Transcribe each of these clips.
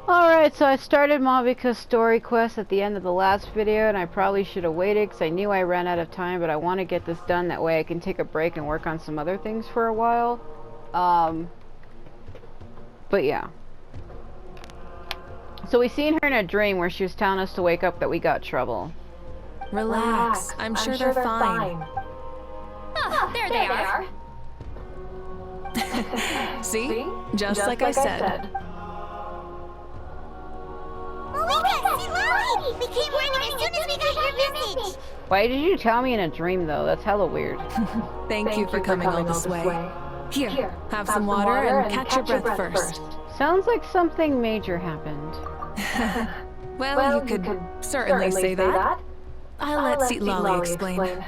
Alright, so I started Mavika's story quest at the end of the last video, and I probably should have waited because I knew I ran out of time, but I want to get this done, that way I can take a break and work on some other things for a while. But yeah. So we seen her in a dream where she was telling us to wake up that we got trouble. Relax. I'm sure they're fine. Oh, there they are. See? Just like I said. We came running as soon as we got your message. Why did you tell me in a dream, though? That's hella weird. Thank you for coming all this way. Here, have some water and catch your breath first. Sounds like something major happened. Well, you could certainly say that. I'll let Xbalanque explain.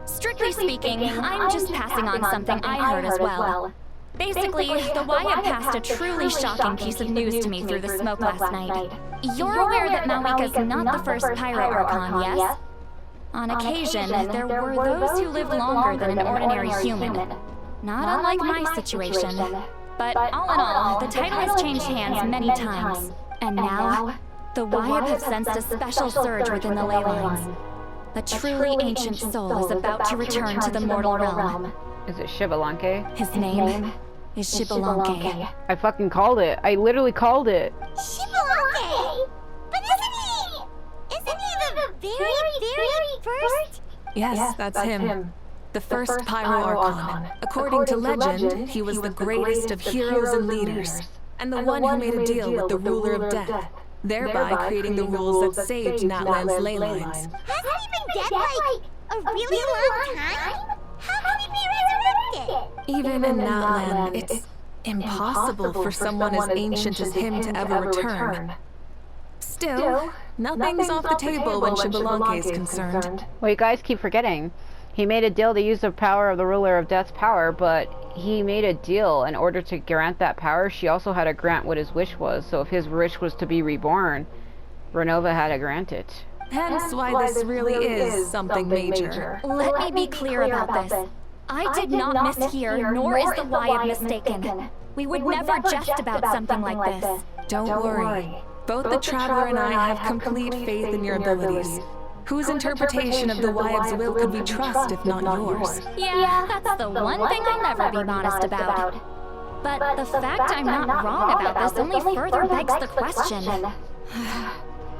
Strictly speaking, I'm just passing on something I heard as well. Basically, the Wyatt passed a truly shocking piece of news to me through the smoke last night. You're aware that Malika's not the first Pyro Archon, yes? On occasion, there were those who lived longer than an ordinary human. Not unlike my situation. But all in all, the title has changed hands many times. And now, the Wyatt have sensed a special surge within the ley lines. A truly ancient soul is about to return to the mortal realm. Is it Xbalanque? His name is Xbalanque. I fucking called it. I literally called it. Xbalanque! But isn't he the very first? Yes, that's him. The first Pyro Archon. According to legend, he was the greatest of heroes and leaders, and the one who made a deal with the ruler of death, thereby creating the rules that saved Natlan's ley lines. Hasn't he been dead like a really long time? How can he be resurrected? Even in Natlan, it's impossible for someone as ancient as him to ever return. Still, nothing's off the table when Xbalanque is concerned. Well, you guys keep forgetting. He made a deal to use the power of the ruler of death's power, but he made a deal in order to grant that power. She also had to grant what his wish was, so if his wish was to be reborn, Renova had to grant it. Hence why this really is something major. Let me be clear about this. I did not mishear, nor is the Wyatt mistaken. We would never jest about something like this. Don't worry. Both the Traveler and I have complete faith in your abilities. Whose interpretation of the Wyatt's will could we trust if not yours? Yeah, that's the one thing I'll never be modest about. But the fact I'm not wrong about this only further begs the question.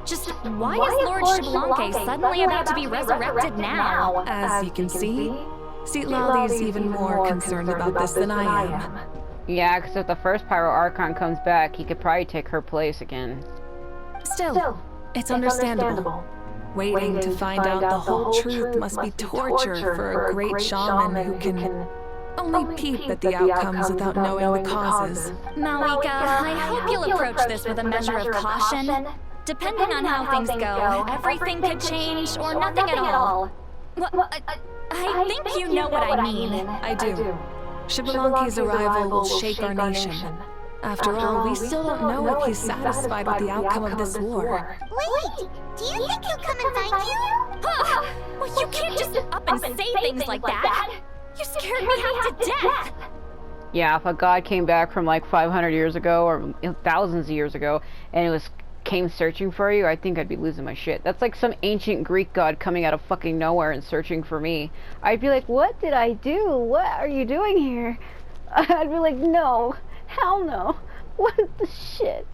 Just why is Lord Xbalanque suddenly about to be resurrected now? As you can see, Xbalanque's even more concerned about this than I am. Yeah, because if the first Pyro Archon comes back, he could probably take her place again. Still, it's understandable. Waiting to find out the whole truth must be torture for a great shaman who can only peep at the outcomes without knowing the causes. Malika, I hope you'll approach this with a measure of caution. Depending on how things go, everything could change or nothing at all. Well, I think you know what I mean. I do. Xbalanque's arrival will shake our nation. After all, we still don't know if he's satisfied with the outcome of this war. Wait, do you think he'll come and find you? Well, you can't just up and say things like that. You scared me half to death. Yeah, if a god came back from like 500 years ago or thousands of years ago and it came searching for you, I think I'd be losing my shit. That's like some ancient Greek god coming out of fucking nowhere and searching for me. I'd be like, what did I do? What are you doing here? I'd be like, no. Hell no. What the shit?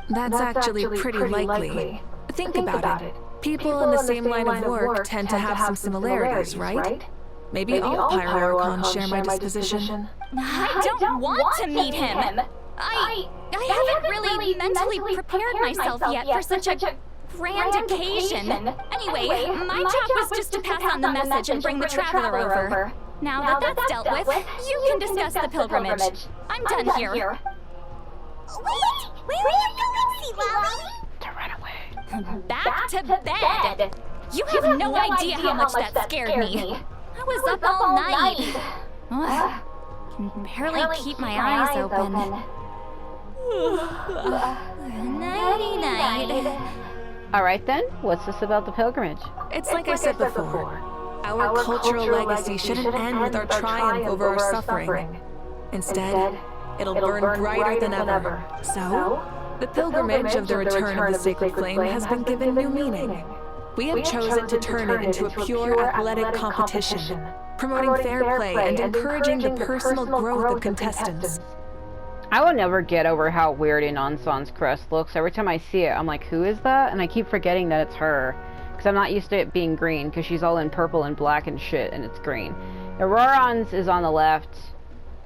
That's actually pretty likely. Think about it. People in the same line of work tend to have some similarities, right? Maybe all Pyro Archons share my disposition. I don't want to meet him. I haven't really mentally prepared myself yet for such a grand occasion. Anyway, my job was just to pass on the message and bring the Traveler over. Now that that's dealt with, you can discuss the pilgrimage. I'm done here. Wait! Where are you going, Xbalanque? To run away. Back to bed! You have no idea how much that scared me. I was up all night. Can barely keep my eyes open. Nighty-night. Alright then, what's this about the pilgrimage? It's like I said before. Our cultural legacy shouldn't end with our triumph over our suffering. Instead, it'll burn brighter than ever. So, the pilgrimage of the return of the sacred flame has been given new meaning. We have chosen to turn it into a pure athletic competition, promoting fair play and encouraging the personal growth of contestants. I will never get over how weird Inansan's crest looks. Every time I see it, I'm like, who is that? And I keep forgetting that it's her. Because I'm not used to it being green, because she's all in purple and black and shit, and it's green. Auroran's is on the left,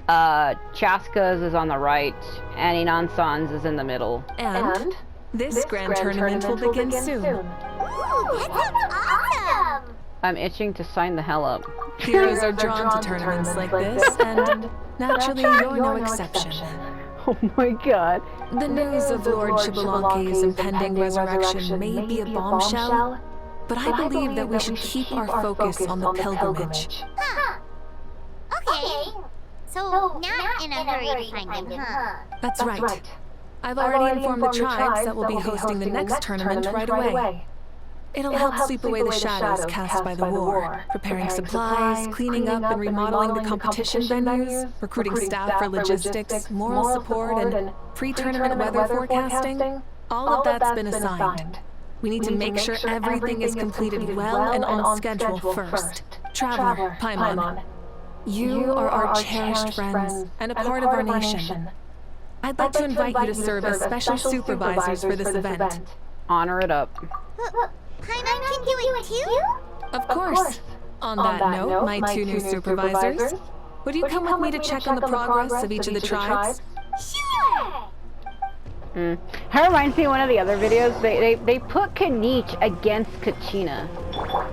Chaska's is on the right, and Inansan's is in the middle. And this grand tournament will begin soon. Ooh, that sounds awesome! I'm itching to sign the hell up. Heroes are drawn to tournaments like this, and naturally you're no exception. Oh my god. The news of Lord Xbalanque's impending resurrection may be a bombshell, but I believe that we should keep our focus on the pilgrimage. Huh. Okay. So, not in a hurry to find him, huh? That's right. I've already informed the tribes that we'll be hosting the next tournament right away. It'll help sweep away the shadows cast by the war, preparing supplies, cleaning up and remodeling the competition venues, recruiting staff for logistics, moral support, and pre-tournament weather forecasting. All of that's been assigned. We need to make sure everything is completed well and on schedule first. Traveler, Paimon, you are our cherished friends and a part of our nation. I'd like to invite you to serve as special supervisors for this event. Honor it up. Paimon can do it too? Of course. On that note, my two new supervisors, would you come with me to check on the progress of each of the tribes? Sure! That reminds me of one of the other videos. They put Kanich against Kachina.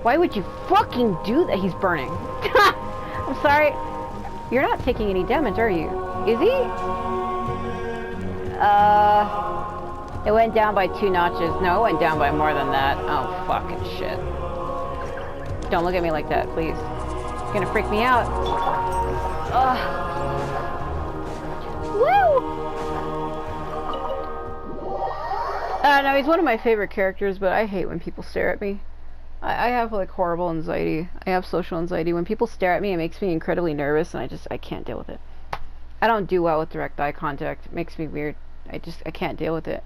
Why would you fucking do that? He's burning. I'm sorry. You're not taking any damage, are you? Is he? It went down by 2 notches. No, it went down by more than that. Oh, fucking shit. Don't look at me like that, please. You're gonna freak me out. Ugh. Woo! No, he's one of my favorite characters, but I hate when people stare at me. I have, like, horrible anxiety. I have social anxiety. When people stare at me, it makes me incredibly nervous, and I can't deal with it. I don't do well with direct eye contact. It makes me weird. I can't deal with it.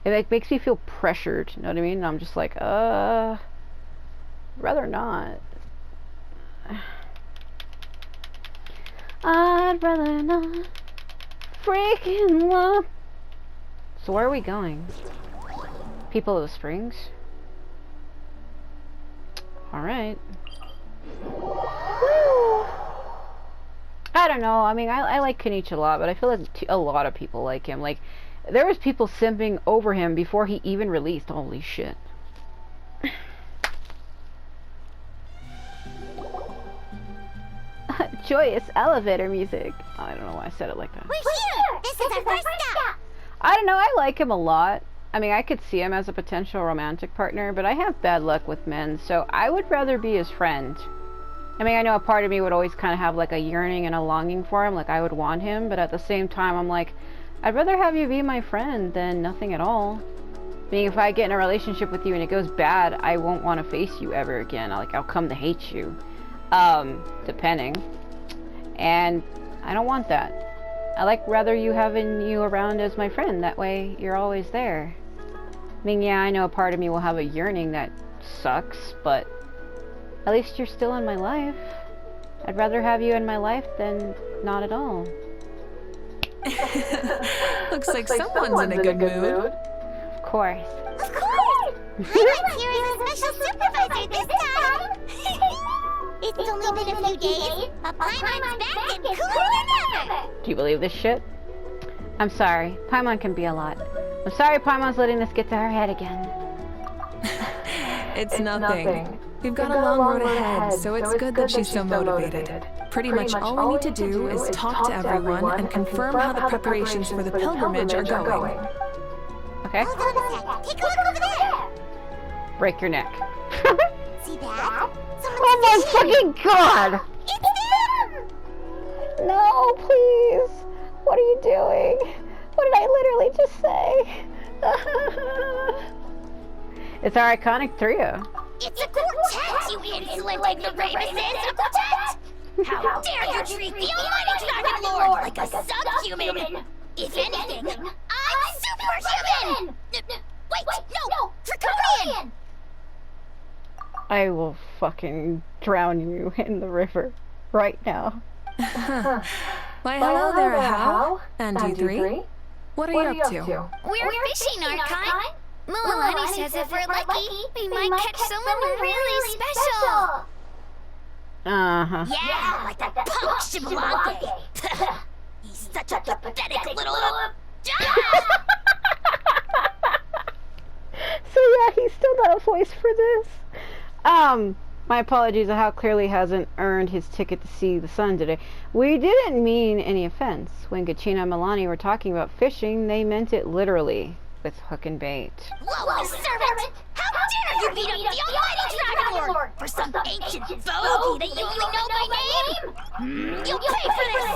It makes me feel pressured, you know what I mean? And I'm just like, rather not. I'd rather not. Freaking love. So where are we going? People of the Springs? Alright. Woo! I don't know, I mean, I like Kanich a lot, but I feel like a lot of people like him. Like, there was people simping over him before he even released. Holy shit. Joyous elevator music. Oh, I don't know why I said it like that. We're here! This is our first step! I don't know, I like him a lot. I mean, I could see him as a potential romantic partner, but I have bad luck with men, so I would rather be his friend. I mean, I know a part of me would always kind of have like a yearning and a longing for him, like I would want him, but at the same time, I'm like, I'd rather have you be my friend than nothing at all. Meaning, if I get in a relationship with you and it goes bad, I won't want to face you ever again. I'll come to hate you. Depending. And I don't want that. I like rather you having you around as my friend. That way, you're always there. I mean, yeah, I know a part of me will have a yearning that sucks, but at least you're still in my life. I'd rather have you in my life than not at all. Looks like someone's in a good mood. Of course. Of course! Paimon's here as a special supervisor this time! It's only been a few days, but Paimon's back and cooler than ever! Do you believe this shit? I'm sorry. Paimon can be a lot. I'm sorry Paimon's letting this get to her head again. It's nothing. We've got a long road ahead, so it's good that she's so motivated. Pretty much all we need to do is talk to everyone and confirm how the preparations for the pilgrimage are going. Okay. Hold on a sec. Take a look over there! Break your neck. See that? Oh my fucking god! It's them! No, please! What are you doing? What did I literally just say? It's our iconic trio. It's a quartet, you insolent ignoramuses! A quartet! How dare you treat the Almighty Dragon Lord like a subhuman? If anything, I'm superhuman! Wait, no! Draconian! I will fucking drown you in the river right now. Why, hello there, How? And you three? What are you up to? We're fishing, Archon. Mualani says if we're lucky, we might catch someone really special. Uh-huh. Yeah, like that punk Xbalanque. He's such a pathetic little... So yeah, he's still not a voice for this. My apologies, How clearly hasn't earned his ticket to see the sun today. We didn't mean any offense. When Gachina and Milani were talking about fishing, they meant it literally, with hook and bait. Lowly servant! How dare you beat up the Almighty Dragon Lord for some ancient bogey that you only know by name? You'll pay for this!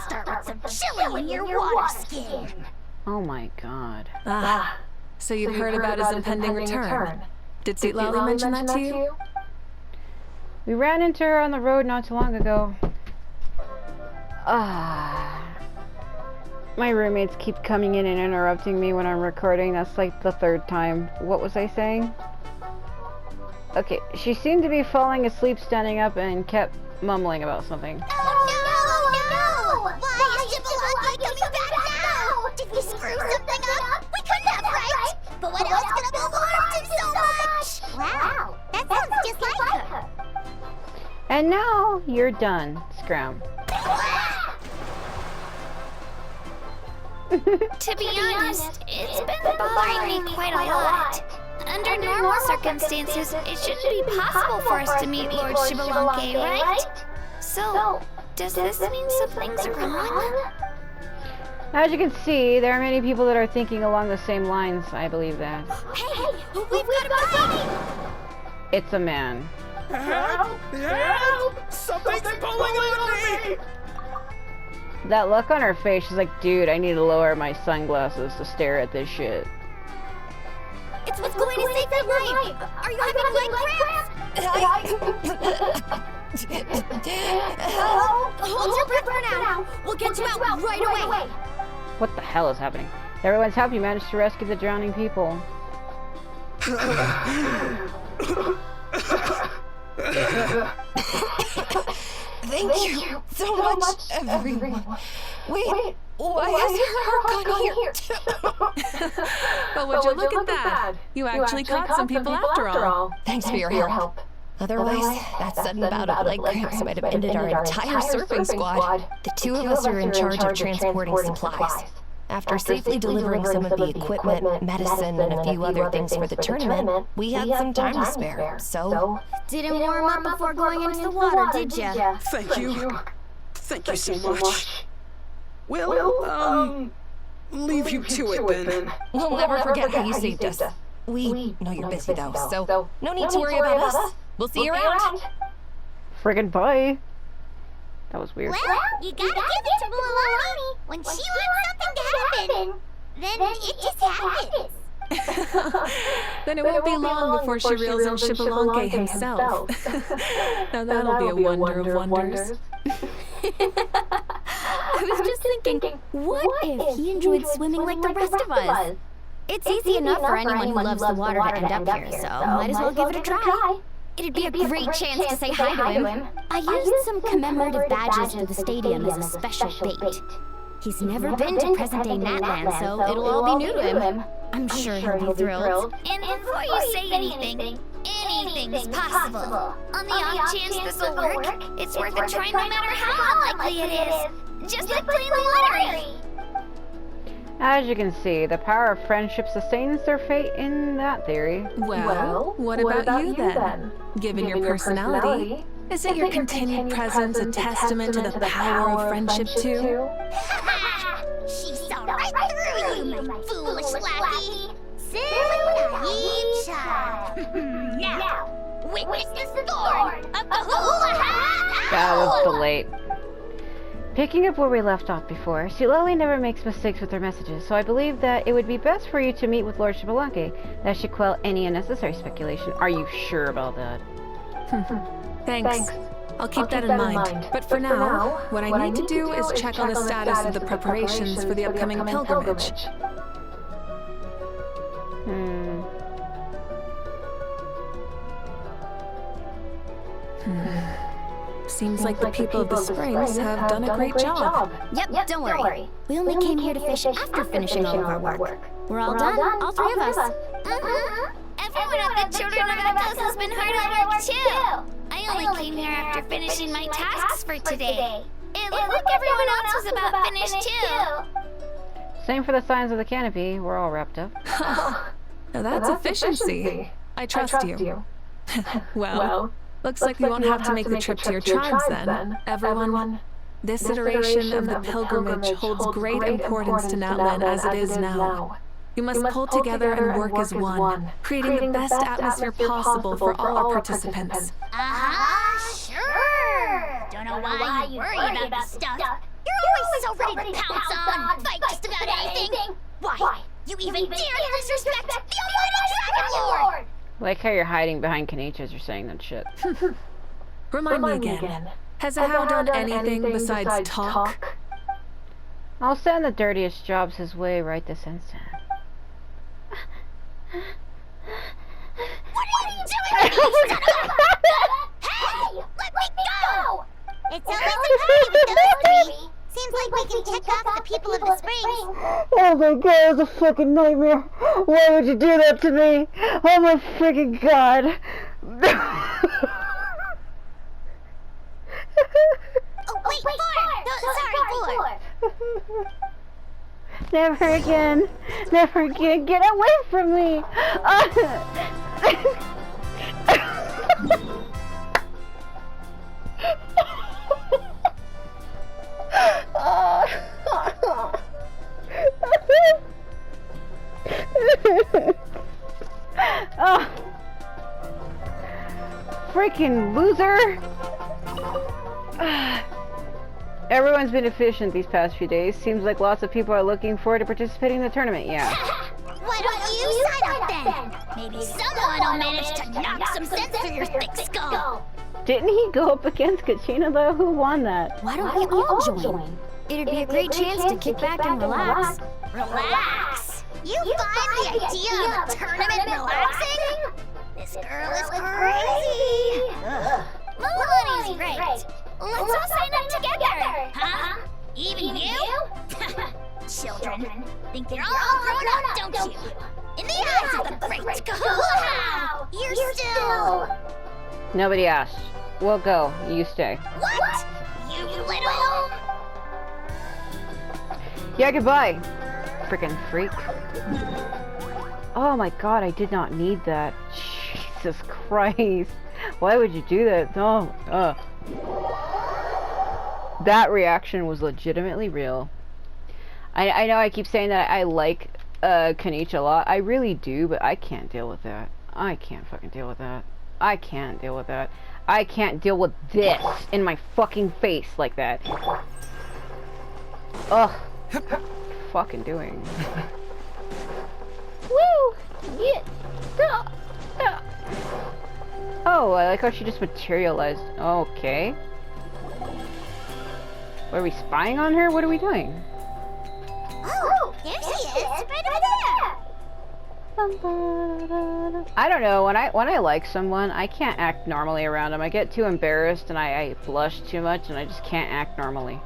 Start with some chili in your water skin. Oh my god. So you've heard about his impending return. Did Lally mention that to you? We ran into her on the road not too long ago. My roommates keep coming in and interrupting me when I'm recording. That's like the third time. What was I saying? Okay, she seemed to be falling asleep standing up and kept mumbling about something. Oh no! Why is Xbalanque coming back now? Did we screw something up? We couldn't have, right? But what else could have alarmed him so much? Wow, that sounds just like her. And now you're done, Scram. To be honest, it's been bothering me quite a lot. Under normal circumstances, it shouldn't be possible for us to meet Lord Xbalanque, right? So, does this mean something's wrong? As you can see, there are many people that are thinking along the same lines. I believe that. Hey, we've got a buddy! It's a man. Help! Help! Something's pulling on me! That look on her face, she's like, dude, I need to lower my sunglasses to stare at this shit. It's what's going to save your life! Are you having leg cramps? Hold your breath for now! We'll get you out right away! What the hell is happening? Everyone's happy you managed to rescue the drowning people. Thank you so much, everyone. Wait, why is her here too? But would you look at that? You actually caught some people after all. Thanks for your help. Otherwise, that sudden bout of leg cramps might have ended our entire surfing squad. The two of us are in charge of transporting supplies. After safely delivering some of the equipment, medicine, and a few other things for the tournament, we had some time to spare, so... Didn't warm up before going into the water, did ya? Thank you. Thank you so much. Well, leave you to it then. We'll never forget how you saved us. We know you're busy though, so no need to worry about us. We'll see you around. Friggin' bye. That was weird. Well, you gotta give it to Mualani. When she wants something to happen, then it just happens. Then it won't be long before she reels in Xbalanque himself. Now that'll be a wonder of wonders. I was just thinking, what if he enjoyed swimming like the rest of us? It's easy enough for anyone who loves the water to end up here, so might as well give it a try. It'd be a great chance to say hi to him. I used some commemorative badges for the stadium as a special bait. He's never been to present-day Natland, so it'll all be new to him. I'm sure he'll be thrilled. And before you say anything, anything's possible. On the off chance this'll work, it's worth a try no matter how unlikely it is. Just like playing the lottery. As you can see, the power of friendship sustains their fate in that theory. Well, what about you then? Given your personality, isn't your continued presence a testament to the power of friendship too? She saw right through you, my foolish lackey. Silly, naive child. Now, witness the thorn of the hula hat. That was the late. Picking up where we left off before, Lily never makes mistakes with her messages, so I believe that it would be best for you to meet with Lord Xbalanque. That should quell any unnecessary speculation. Are you sure about that? Thanks. I'll keep that in mind. But for now, what I need to do is check on the status of the preparations for the upcoming pilgrimage. Seems like the people of the Springs have done a great job. Yep, don't worry. We only came here to fish after finishing all of our work. We're all done, all three of us. Everyone at the Children of Invictus has been hard at work too. I only came here after finishing my tasks for today. It looked like everyone else was about finished too. Same for the signs of the canopy. We're all wrapped up. Now that's efficiency. I trust you. Well, looks like we won't have to make the trip to your tribes then. Everyone, this iteration of the pilgrimage holds great importance to Natlan as it is now. You must pull together and work as one, creating the best atmosphere possible for all our participants. Sure. Don't know why you worry about this stuff. You're always so ready to pounce on, fight just about anything. Why? You even dare to disrespect the Almighty Dragon Lord! Like how you're hiding behind Kanichi as you're saying that shit. Remind me again. Has Ahau done anything besides talk? I'll send the dirtiest jobs his way right this instant. What are you doing, you son of a... Hey! Let me go! It's always a party with those three. Seems like we can check off the people of the Springs. Oh my god, it was a fucking nightmare. Why would you do that to me? Oh my freaking god. Oh, wait, Four! Sorry, Four! Never again. Never again. Get away from me. Oh. Freaking loser. Everyone's been efficient these past few days. Seems like lots of people are looking forward to participating in the tournament, yeah. Why don't you sign up then? Maybe someone will manage to knock some sense through your thick skull. Didn't he go up against Kachina though? Who won that? Why don't we all join? It'd be a great chance to kick back and relax. Relax? You find the idea of a tournament relaxing? This girl is crazy. Milani's right. Let's all sign up together, huh? Even you? Children, think you're all grown up, don't you? In the eyes of the great Kahua, you're still... Nobody asked. We'll go. You stay. What? You little... Yeah, goodbye. Frickin' freak. Oh my god, I did not need that. Jesus Christ. Why would you do that? No. That reaction was legitimately real. I know I keep saying that I like Kanichi a lot. I really do, but I can't deal with that. I can't fucking deal with that. I can't deal with that. I can't deal with this in my fucking face like that. Ugh. Fucking doing. Woo! Yeah. Oh, I like how she just materialized. Okay. Are we spying on her? What are we doing? Oh, there she is, right over there. I don't know. When I like someone, I can't act normally around them. I get too embarrassed and I blush too much, and I just can't act normally.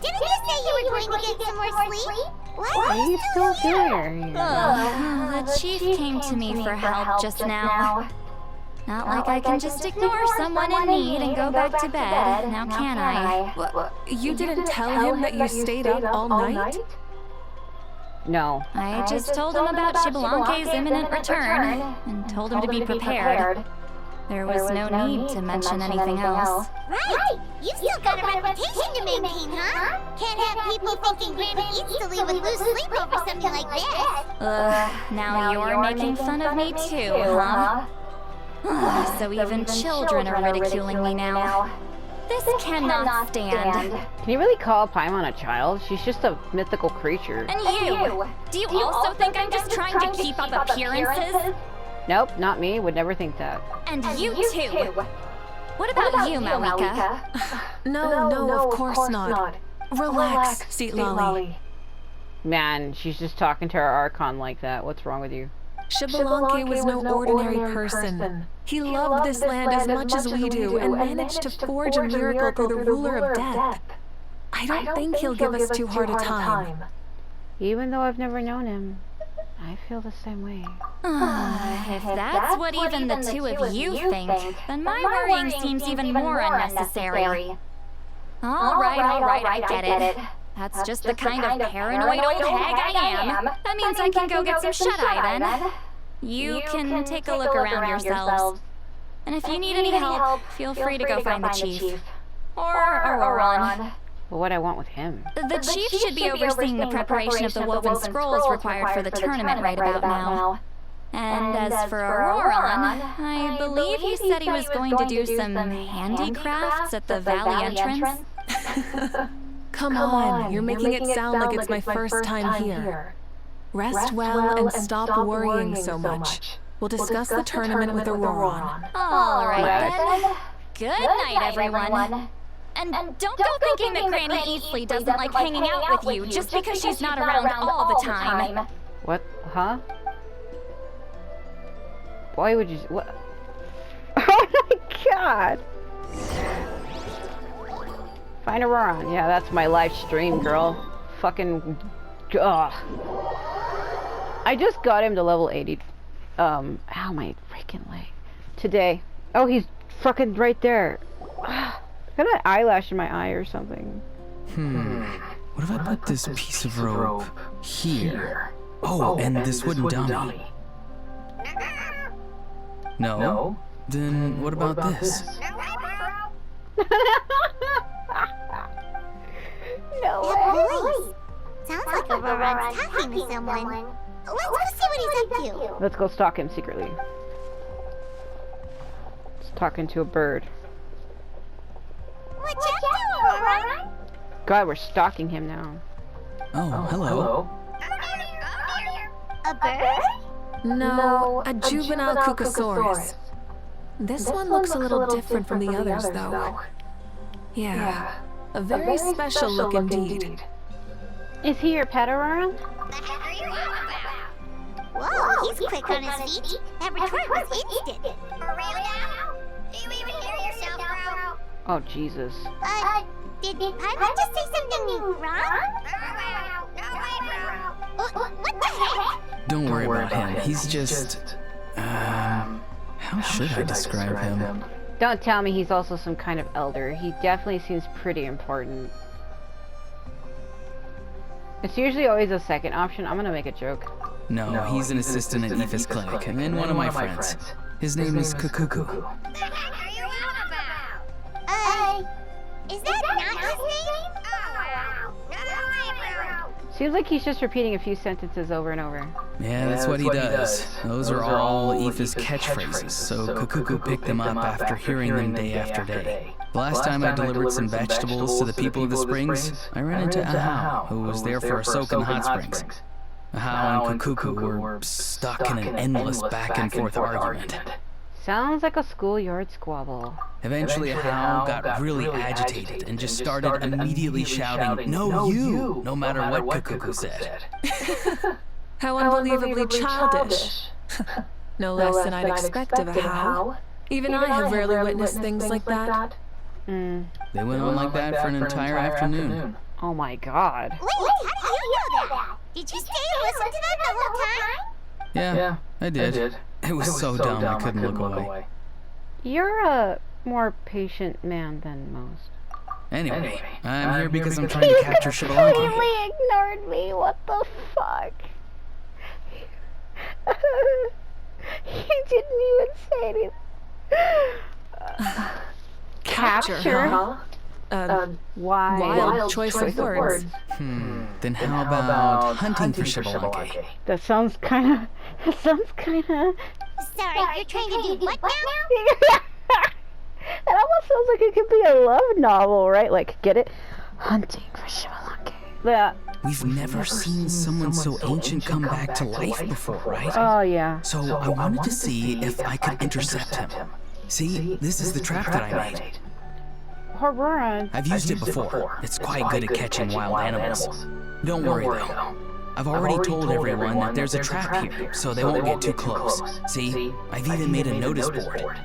Didn't you say you were going to get some more sleep? What are you still doing? The chief came to me for help just now. Not like I can just ignore someone in need and go back to bed, now can I? What? You didn't tell him that you stayed up all night? No. I just told him about Xbalanque's imminent return, and told him to be prepared. There was no need to mention anything else. Right! You still got a reputation to maintain, huh? Can't have people thinking Grandpa easily would lose sleep over something like this. Now you're making fun of me too, huh? So even children are ridiculing me now. This cannot stand. Can you really call Paimon a child? She's just a mythical creature. And you? Do you also think I'm just trying to keep up appearances? Nope, not me. Would never think that. And you too. What about you, Malika? No, of course not. Relax, Seat Lolly. Man, she's just talking to her Archon like that. What's wrong with you? Xbalanque was no ordinary person. He loved this land as much as we do and managed to forge a miracle through the ruler of death. I don't think he'll give us too hard a time. Even though I've never known him, I feel the same way. If that's what even the two of you think, then my worrying seems even more unnecessary. All right, I get it. That's just the kind of paranoid old hag I am. That means I can go get some shut-eye then. You can take a look around yourselves. And if you need any help, feel free to go find the chief. Or Auron. Well, what I want with him? The chief should be overseeing the preparation of the woven scrolls required for the tournament right about now. And as for Auron, I believe he said he was going to do some handicrafts at the valley entrance. Come on, you're making it sound like it's my first time here. Rest well and stop worrying so much. We'll discuss the tournament with Auron. All right then. Good night, everyone. And don't go thinking that Granny Eastly doesn't like hanging out with you just because she's not around all the time. What? Huh? Why would you... What? Oh my god! Find Auron. Yeah, that's my live stream, girl. Fucking... Ugh. I just got him to level 80. Ow, my freaking leg. Today. Oh, he's fucking right there. Got an eyelash in my eye or something. What if I put this piece of rope here? Oh, and this wooden dummy. No? Then what about this? No way. Sounds like Auron's talking to someone. Let's go see what he's up to. Let's go stalk him secretly. He's talking to a bird. What you up to, Auron? God, we're stalking him now. Oh, hello. A bird? No, a juvenile Cucosaurus. This one looks a little different from the others, though. Yeah, a very special look indeed. Is he your pet, Auron? The heck are you on about? Whoa, he's quick on his feet. That return was instant. For real now? Do you even hear yourself, bro? Oh, Jesus. Did Paimon just say something wrong? What the heck? Don't worry about him. He's just... how should I describe him? Don't tell me he's also some kind of elder. He definitely seems pretty important. It's usually always a second option. I'm gonna make a joke. No, he's an assistant at Aoife's clinic, and one of my friends. His name is Kukuku. The heck are you on about? Is that not his name? Oh, wow. Seems like he's just repeating a few sentences over and over. Yeah, that's what he does. Those are all Aoif's catchphrases, so Kukuku picked them up after hearing them day after day. The last time I delivered some vegetables to the people of the springs, I ran into Ahau, who was there for a soak in the hot springs. Ahau and Kukuku were stuck in an endless back-and-forth argument. Sounds like a schoolyard squabble. Eventually, Ahau got really agitated and just started immediately shouting, "No, you!" no matter what Kukuku said. How unbelievably childish. No less than I'd expect of Ahau. Even I have rarely witnessed things like that. They went on like that for an entire afternoon. Oh my god. Wait, how do you know that? Did you stay and listen to that the whole time? Yeah, I did. It was so dumb I couldn't look away. You're a more patient man than most. Anyway, I'm here because I'm trying to capture Xbalanque. He completely ignored me. What the fuck? He didn't even say anything. Capture? Huh? Wild choice of words. Then how about hunting for Xbalanque? That sounds kinda... Sorry, you're trying to do what now? It almost sounds like it could be a love novel, right? Like, get it? Hunting for Xbalanque. Yeah. We've never seen someone so ancient come back to life before, right? Oh, yeah. So I wanted to see if I could intercept him. See, this is the trap that I made. Run. I've used it before. It's quite good at catching wild animals. Don't worry though. I've already told everyone that there's a trap here, so they won't get too close. See, I've even made a notice board.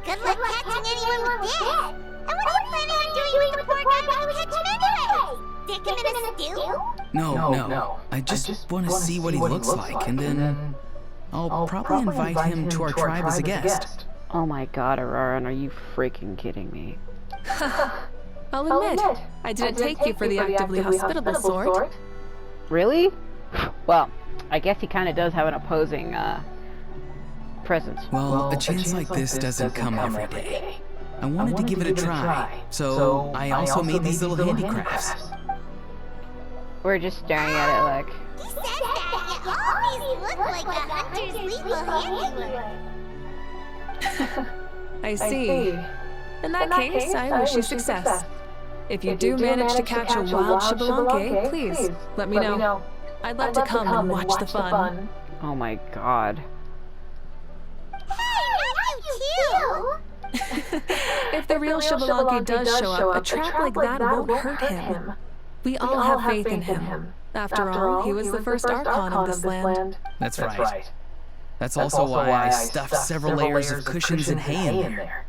Good luck catching anyone with that. And what are you planning on doing with the poor guy when you catch him anyway? Stick him in a stew? No. I just want to see what he looks like, and then I'll probably invite him to our tribe as a guest. Oh my god, Aurora, are you freaking kidding me? I'll admit, I didn't take you for the actively hospitable sort. Really? Well, I guess he kind of does have an opposing, presence. Well, a chance like this doesn't come every day. I wanted to give it a try, so I also made these little handicrafts. We're just staring at it like... He says that, yet all these look like the hunter's lethal handiwork. I see. In that case, I wish you success. If you do manage to catch a wild Xbalanque, please let me know. I'd love to come and watch the fun. Oh my god. Hey, not you too! If the real Xbalanque does show up, a trap like that won't hurt him. We all have faith in him. After all, he was the first Archon of this land. That's right. That's also why I stuffed several layers of cushions and hay in there.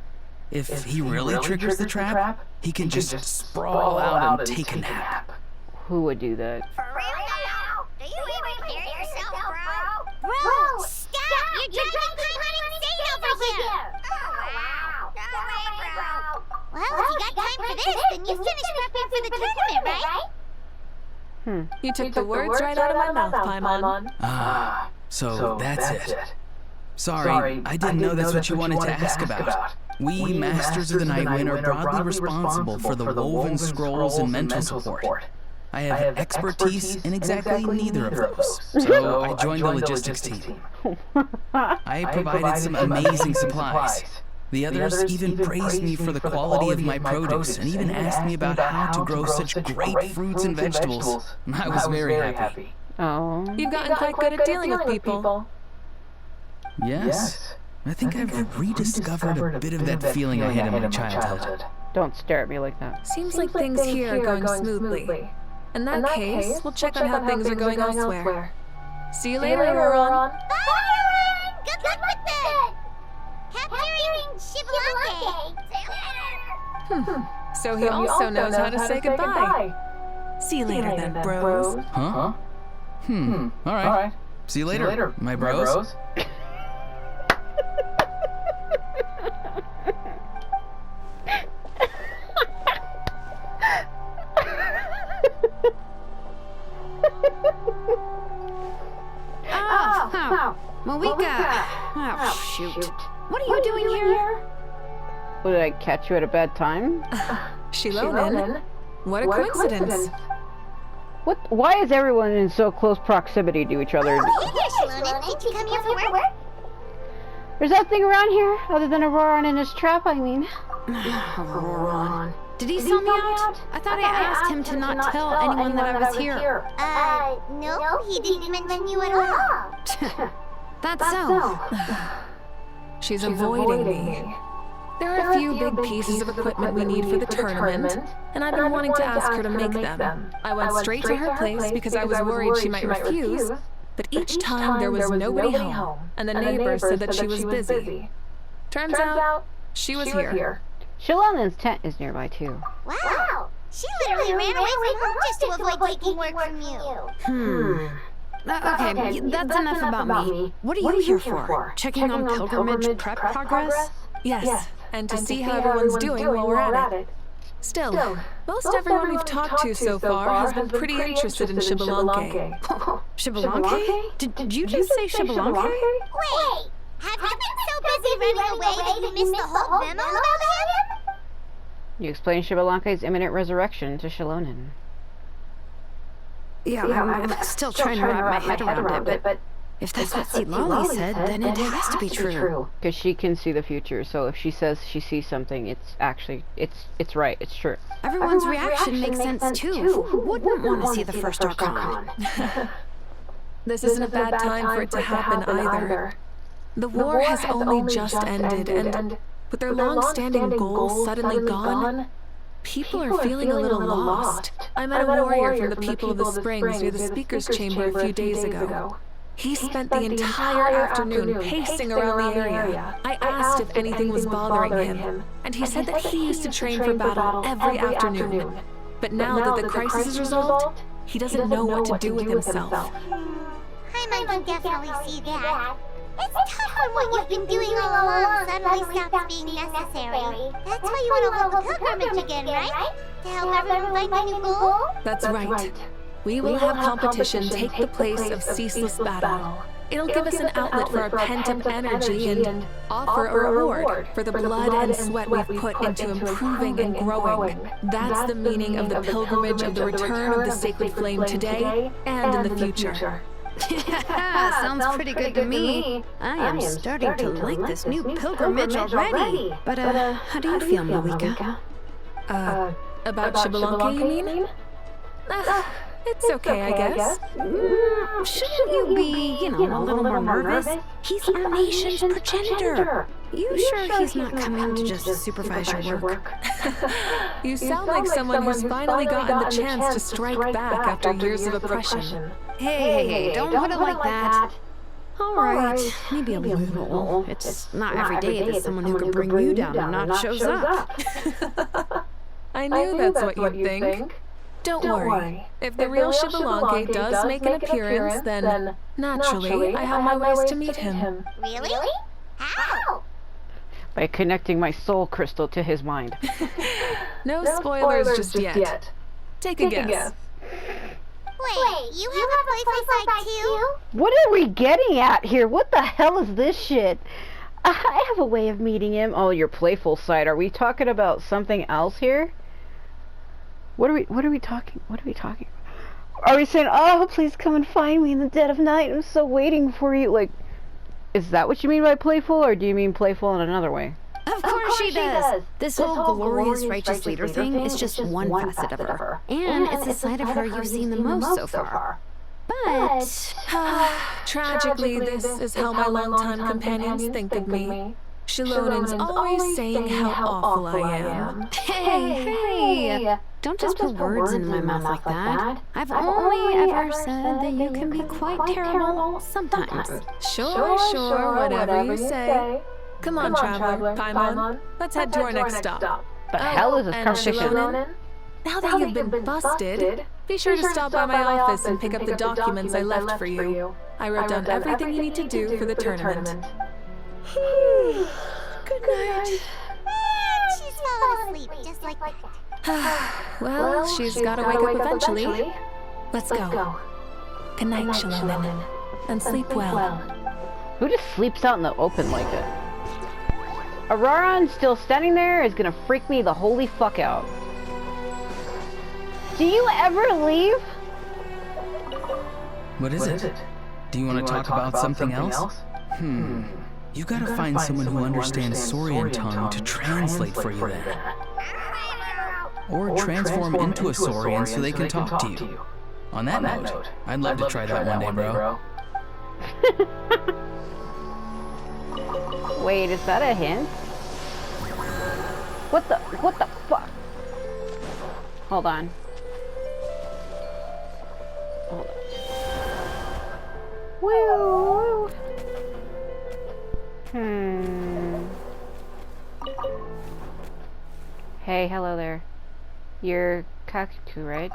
If he really triggers the trap, he can just sprawl out and take a nap. Who would do that? For real now? Do you even hear yourself, bro? Bro, stop! You're driving Paimon insane over here! Oh, wow. Go away, bro. Well, if you got time for this, then you finished prepping for the tournament, right? You took the words right out of my mouth, Paimon. Ah, so that's it. Sorry, I didn't know that's what you wanted to ask about. We, Masters of the Nightwind, are broadly responsible for the woven scrolls and mental support. I have expertise in exactly neither of those, so I joined the logistics team. I provided some amazing supplies. The others even praised me for the quality of my produce and even asked me about how to grow such great fruits and vegetables. I was very happy. Oh. You've gotten quite good at dealing with people. Yes. I think I've rediscovered a bit of that feeling I had in my childhood. Don't stare at me like that. Seems like things here are going smoothly. In that case, we'll check on how things are going elsewhere. See you later, Auron. Bye, Auron! Good luck with the... capturing Xbalanque. See you later! So he also knows how to say goodbye. See you later then, bros. Huh? Alright. See you later, my bros. Malika! Oh, shoot. What are you doing here? What, did I catch you at a bad time? Xilonen? What a coincidence. What? Why is everyone in so close proximity to each other? Oh, hey there, Xilonen. Did you come here for work? There's nothing around here other than Auroron and his trap, I mean. Auroron. Did he sell me out? I thought I asked him to not tell anyone that I was here. No, he didn't mention you at all. That's so. She's avoiding me. There are a few big pieces of equipment we need for the tournament, and I've been wanting to ask her to make them. I went straight to her place because I was worried she might refuse, but each time there was nobody home, and the neighbors said that she was busy. Turns out, she was here. Xilonen's tent is nearby, too. Wow! She literally ran away from home just to avoid taking work from you. Okay, that's enough about me. What are you here for? Checking on pilgrimage prep progress? Yes, and to see how everyone's doing while we're at it. Still, most everyone we've talked to so far has been pretty interested in Xbalanque. Xbalanque? Did you just say Xbalanque? Wait! Have you been so busy running away that you missed the whole memo about him? You explain Xbalanque's imminent resurrection to Xilonen. Yeah, I'm still trying to wrap my head around it, but if that's what Silali said, then it has to be true. Because she can see the future, so if she says she sees something, it's actually, it's right, it's true. Everyone's reaction makes sense too. Who wouldn't want to see the first Archon? This isn't a bad time for it to happen either. The war has only just ended, and with their long-standing goals suddenly gone, people are feeling a little lost. I met a warrior from the People of the Springs near the Speaker's Chamber a few days ago. He spent the entire afternoon pacing around the area. I asked if anything was bothering him, and he said that he used to train for battle every afternoon. But now that the crisis is resolved, he doesn't know what to do with himself. I can definitely see that. It's tough when what you've been doing all along suddenly stops being necessary. That's why you want to hold the pilgrimage again, right? To help everyone find a new goal? That's right. We will have competition take the place of ceaseless battle. It'll give us an outlet for our pent-up energy and offer a reward for the blood and sweat we've put into improving and growing. That's the meaning of the pilgrimage of the return of the sacred flame today and in the future. Yeah, sounds pretty good to me. I am starting to like this new pilgrimage already. But, how do you feel, Malika? About Xbalanque, you mean? It's okay, I guess. Shouldn't you be, a little more nervous? He's our nation's progenitor. You sure he's not coming to just supervise your work? You sound like someone who's finally gotten the chance to strike back after years of oppression. Hey, don't put it like that. All right, maybe a little. It's not every day that someone who can bring you down a notch shows up. I knew that's what you'd think. Don't worry. If the real Xbalanque does make an appearance, then naturally I have my ways to meet him. Really? How? By connecting my soul crystal to his mind. No spoilers just yet. Take a guess. Wait, you have a playful side too? What are we getting at here? What the hell is this shit? I have a way of meeting him. Oh, your playful side. Are we talking about something else here? What are we talking? Are we saying, oh, please come and find me in the dead of night? I'm so waiting for you. Like, is that what you mean by playful, or do you mean playful in another way? Of course she does. This whole glorious righteous leader thing is just one facet of her. And it's the side of her you've seen the most so far. But tragically, this is how my longtime companions think of me. Shalonin's always saying how awful I am. Hey! Don't just put words in my mouth like that. I've only ever said that you can be quite terrible sometimes. Sure, whatever you say. Come on, Traveler, Paimon. Let's head to our next stop. The hell is this conversation? Now that you've been busted, be sure to stop by my office and pick up the documents I left for you. I wrote down everything you need to do for the tournament. Good night. She's fallen asleep, just like that. Well, she's gotta wake up eventually. Let's go. Good night, Shalonin. And sleep well. Who just sleeps out in the open like that? Auroran still standing there is gonna freak me the holy fuck out. Do you ever leave? What is it? Do you want to talk about something else? You gotta find someone who understands Saurian tongue to translate for you then. Or transform into a Saurian so they can talk to you. On that note, I'd love to try that one day, bro. Wait, is that a hint? What the fuck? Hold on. Woo! Hey, hello there. You're Kakutu, right?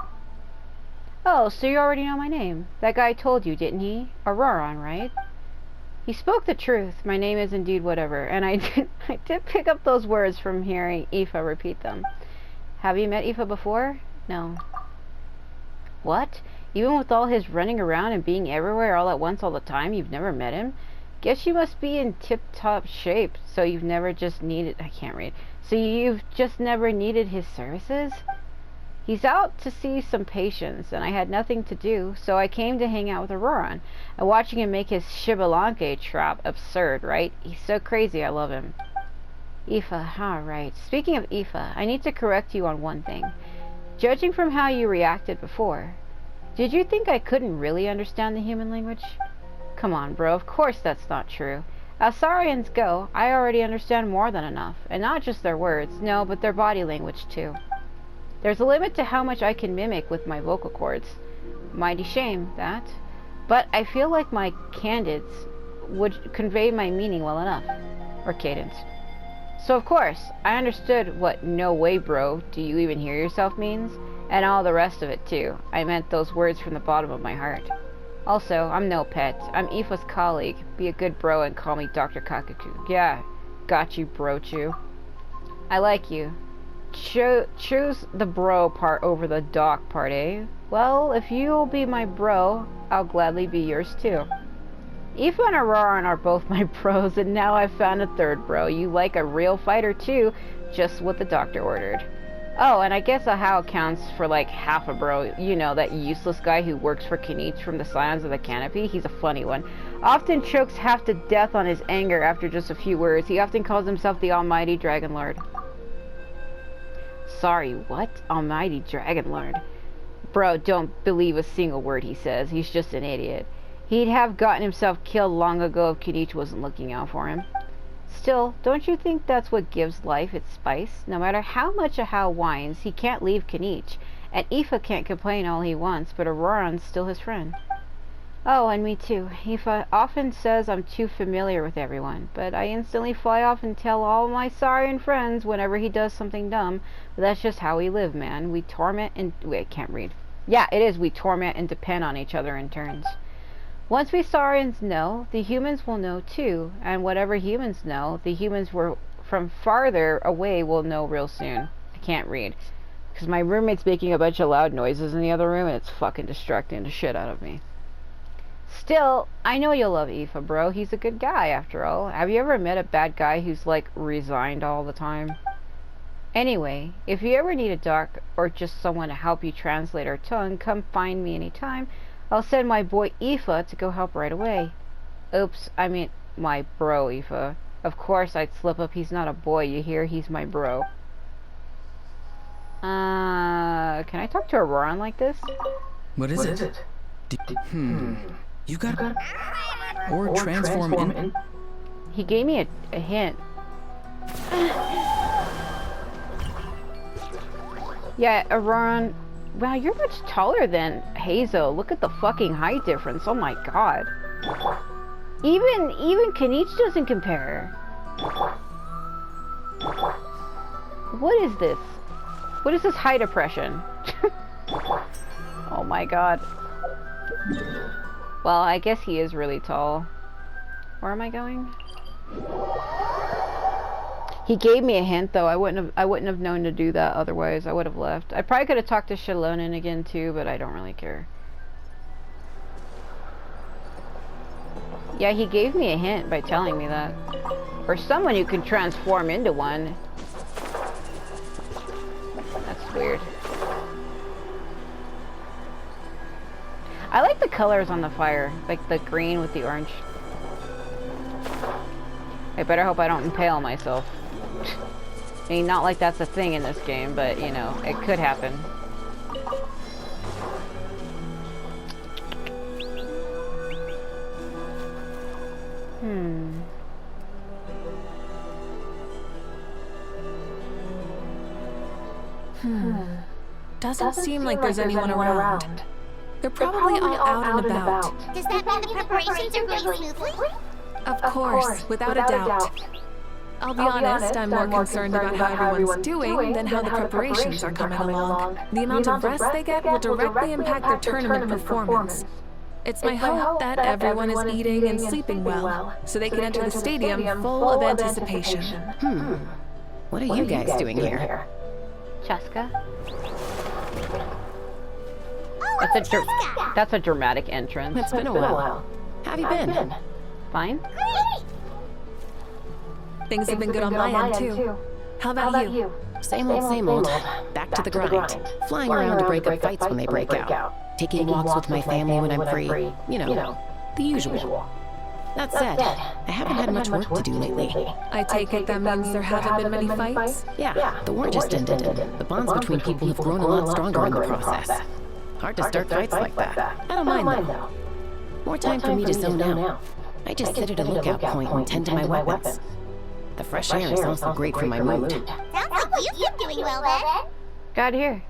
Oh, so you already know my name. That guy told you, didn't he? Auroran, right? He spoke the truth. My name is indeed whatever, and I did pick up those words from hearing Aoife repeat them. Have you met Aoife before? No. What? Even with all his running around and being everywhere all at once all the time, you've never met him? Guess you must be in tip-top shape, so you've never just needed... I can't read. So you've just never needed his services? He's out to see some patients, and I had nothing to do, so I came to hang out with Auroran. And watching him make his Xbalanque trap absurd, right? He's so crazy, I love him. Aoife, right. Speaking of Aoife, I need to correct you on one thing. Judging from how you reacted before, did you think I couldn't really understand the human language? Come on, bro, of course that's not true. As Saurians go, I already understand more than enough, and not just their words, no, but their body language too. There's a limit to how much I can mimic with my vocal cords. Mighty shame, that. But I feel like my cadence would convey my meaning well enough. Or cadence. So of course, I understood what "no way bro, do you even hear yourself" means, and all the rest of it too. I meant those words from the bottom of my heart. Also, I'm no pet. I'm Aoife's colleague. Be a good bro and call me Dr. Kakaku. Yeah, got you, bro-chew. I like you. Choose the bro part over the doc part, eh? Well, if you'll be my bro, I'll gladly be yours too. Aoife and Auroran are both my bros, and now I've found a third bro. You like a real fighter too, just what the doctor ordered. Oh, and I guess a how counts for like half a bro. You know, that useless guy who works for Kinich from the Scions of the Canopy? He's a funny one. Often chokes half to death on his anger after just a few words. He often calls himself the Almighty Dragon Lord. Sorry, what? Almighty Dragon Lord? Bro, don't believe a single word he says. He's just an idiot. He'd have gotten himself killed long ago if Kinich wasn't looking out for him. Still, don't you think that's what gives life its spice? No matter how much a How whines, he can't leave Kinich, and Aoife can't complain all he wants, but Auroran's still his friend. Oh, and me too. Aoife often says I'm too familiar with everyone, but I instantly fly off and tell all my Saurian friends whenever he does something dumb. But that's just how we live, man. We torment and... Wait, I can't read. Yeah, it is. We torment and depend on each other in turns. Once we Saurians know, the humans will know too, and whatever humans know, the humans from farther away will know real soon. I can't read, because my roommate's making a bunch of loud noises in the other room, and it's fucking distracting the shit out of me. Still, I know you'll love Aoife, bro. He's a good guy, after all. Have you ever met a bad guy who's, like, resigned all the time? Anyway, if you ever need a doc, or just someone to help you translate our tongue, come find me anytime. I'll send my boy Aoife to go help right away. Oops, I mean my bro Aoife. Of course I'd slip up. He's not a boy, you hear? He's my bro. Can I talk to Auroran like this? What is it? You got or transform in? He gave me a hint. Yeah, Auroran. Wow, you're much taller than Hazel. Look at the fucking height difference. Oh my god. Even Kinich doesn't compare. What is this? What is this height oppression? Oh my god. Well, I guess he is really tall. Where am I going? He gave me a hint, though. I wouldn't have known to do that otherwise. I would have left. I probably could have talked to Shalonen again too, but I don't really care. Yeah, he gave me a hint by telling me that. Or someone who can transform into one. That's weird. I like the colors on the fire, like the green with the orange. I better hope I don't impale myself. I mean, not like that's a thing in this game, but, you know, it could happen. Doesn't seem like there's anyone around. They're probably all out and about. Does that mean the preparations are going smoothly? Of course, without a doubt. I'll be honest, I'm more concerned about how everyone's doing than how the preparations are coming along. The amount of rest they get will directly impact their tournament performance. It's my hope that everyone is eating and sleeping well, so they can enter the stadium full of anticipation. What are you guys doing here? Cheska? Oh, That's a dramatic entrance. It's been a while. How have you been? Fine. great! Things have been good on my end, too. How about you? Same old. Back to the grind. Flying around to break up fights when they break out. Taking walks with my family when I'm free. You know, the usual. That said, I haven't had much work to do lately. I take it that means there haven't been many fights? Yeah, the war just ended. The bonds between people have grown a lot stronger in the process. Hard to start fights like that. I don't mind, though. More time for me to zone out. I just sit at a lookout point and tend to my weapons. The fresh air is also great for my mood. Sounds like you've been doing well then. Got here.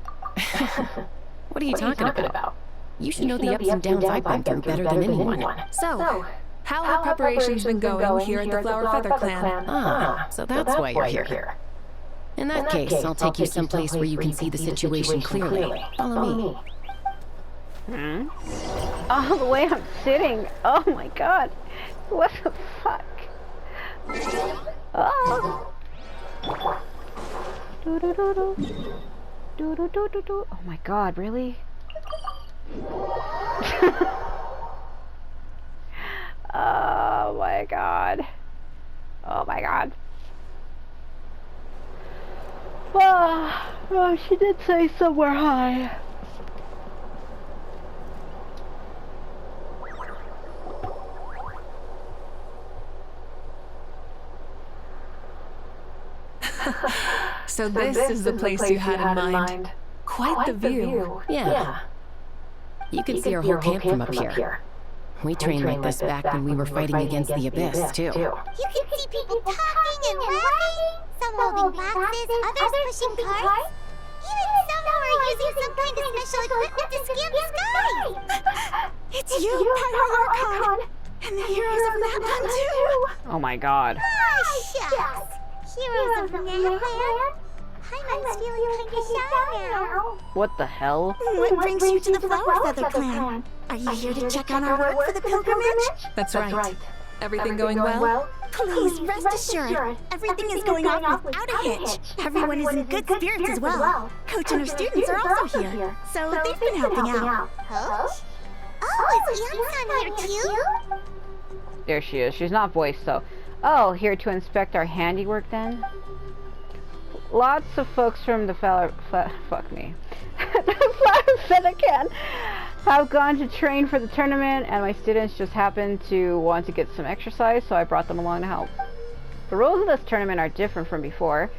What are you talking about? You should know the ups and downs I've been through better than anyone. So, how have preparations been going here at the Flower Feather Clan? Ah, so that's why you're here. In that case, I'll take you someplace where you can see the situation clearly. Follow me. Hmm? Oh, the way I'm sitting. Oh my god. What the fuck? Oh. Do do do do. Do do do do do. Oh my god, really? Oh my god. Oh my god. Oh, she did say somewhere high. So this is the place you had in mind. Quite the view. Yeah. You can see our whole camp from up here. We trained like this back when we were fighting against the Abyss, too. You can see people talking and laughing, some holding boxes, others pushing carts. Even some who are using some kind of special equipment to scan the sky. It's you, Pyro Archon! And the heroes of that one, too! Oh my god. Oh, shucks. Heroes of the Clan? Paimon's feeling kinda shy now. What the hell? What brings you to the Flower Feather Clan? Are you here to check on our work for the pilgrimage? That's right. Everything going well? Please, rest assured, everything is going off without a hitch. Everyone is in good spirits as well. Coach and her students are also here, so they've been helping out. Coach? Oh, is Ian-san here too? There she is. She's not voiced, though. Oh, here to inspect our handiwork, then? Lots of folks from the fuck me. The Flower Feather Clan have gone to train for the tournament, and my students just happened to want to get some exercise, so I brought them along to help. The rules of this tournament are different from before.